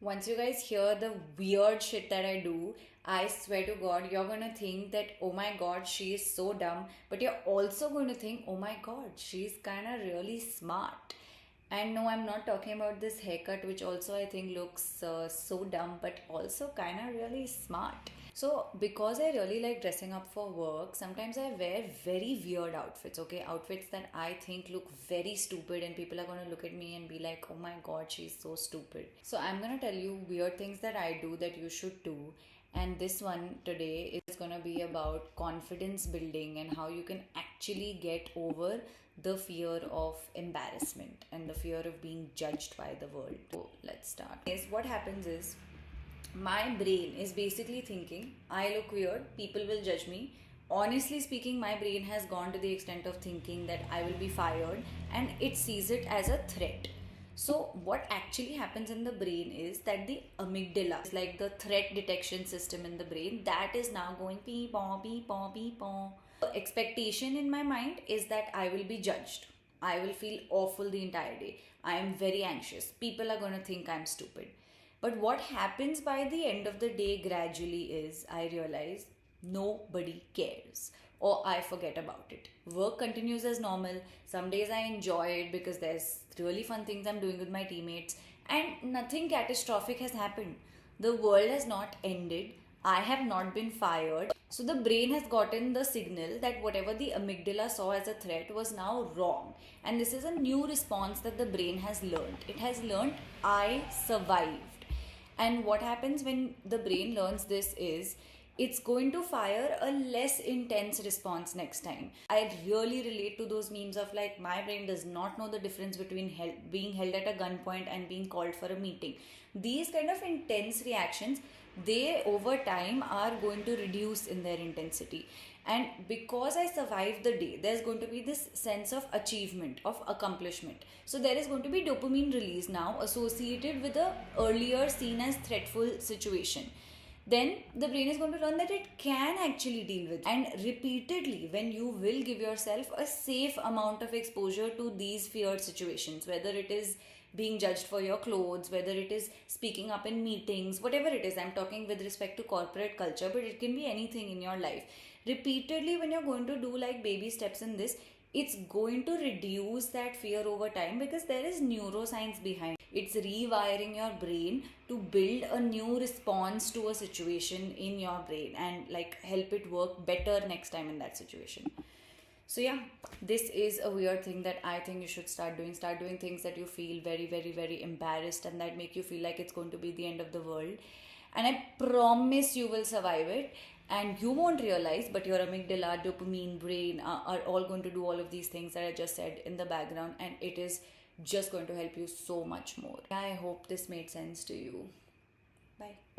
Once you guys hear the weird shit that I do, I swear to God, you're gonna think that, oh my God, she is so dumb. But you're also going to think, oh my God, she's kinda really smart. And no, I'm not talking about this haircut, which also I think looks so dumb, but also kinda really smart. So, because I really like dressing up for work, sometimes I wear very weird outfits, okay? Outfits that I think look very stupid, and people are gonna look at me and be like, oh my God, she's so stupid. So, I'm gonna tell you weird things that I do that you should do. And this one today is gonna be about confidence building and how you can actually get over the fear of embarrassment and the fear of being judged by the world. So, let's start. Yes, what happens is my brain is basically thinking, I look weird, people will judge me. Honestly speaking, my brain has gone to the extent of thinking that I will be fired, and it sees it as a threat. So, what actually happens in the brain is that the amygdala, is like the threat detection system in the brain, that is now going pee paw, pee paw, pee paw. The expectation in my mind is that I will be judged. I will feel awful the entire day. I am very anxious. People are going to think I'm stupid. But what happens by the end of the day gradually is I realize nobody cares, or I forget about it. Work continues as normal. Some days I enjoy it because there's really fun things I'm doing with my teammates, and nothing catastrophic has happened. The world has not ended. I have not been fired. So the brain has gotten the signal that whatever the amygdala saw as a threat was now wrong. And this is a new response that the brain has learned. It has learned I survived. And what happens when the brain learns this is it's going to fire a less intense response next time. I really relate to those memes of like, my brain does not know the difference between being held at a gunpoint and being called for a meeting. These kind of intense reactions, they over time are going to reduce in their intensity. And because I survived the day, there's going to be this sense of achievement, of accomplishment. So there is going to be dopamine release now associated with the earlier seen as threatful situation. Then the brain is going to learn that it can actually deal with it. And repeatedly, when you will give yourself a safe amount of exposure to these feared situations, whether it is being judged for your clothes, whether it is speaking up in meetings, whatever it is, I'm talking with respect to corporate culture, but it can be anything in your life. Repeatedly, when you're going to do like baby steps in this, it's going to reduce that fear over time because there is neuroscience behind it. It's rewiring your brain to build a new response to a situation in your brain and like help it work better next time in that situation. So yeah, this is a weird thing that I think you should start doing. Start doing things that you feel very, very, very embarrassed and that make you feel like it's going to be the end of the world. And I promise you will survive it. And you won't realize, but your amygdala, dopamine, brain are all going to do all of these things that I just said in the background. And it is just going to help you so much more. I hope this made sense to you. Bye.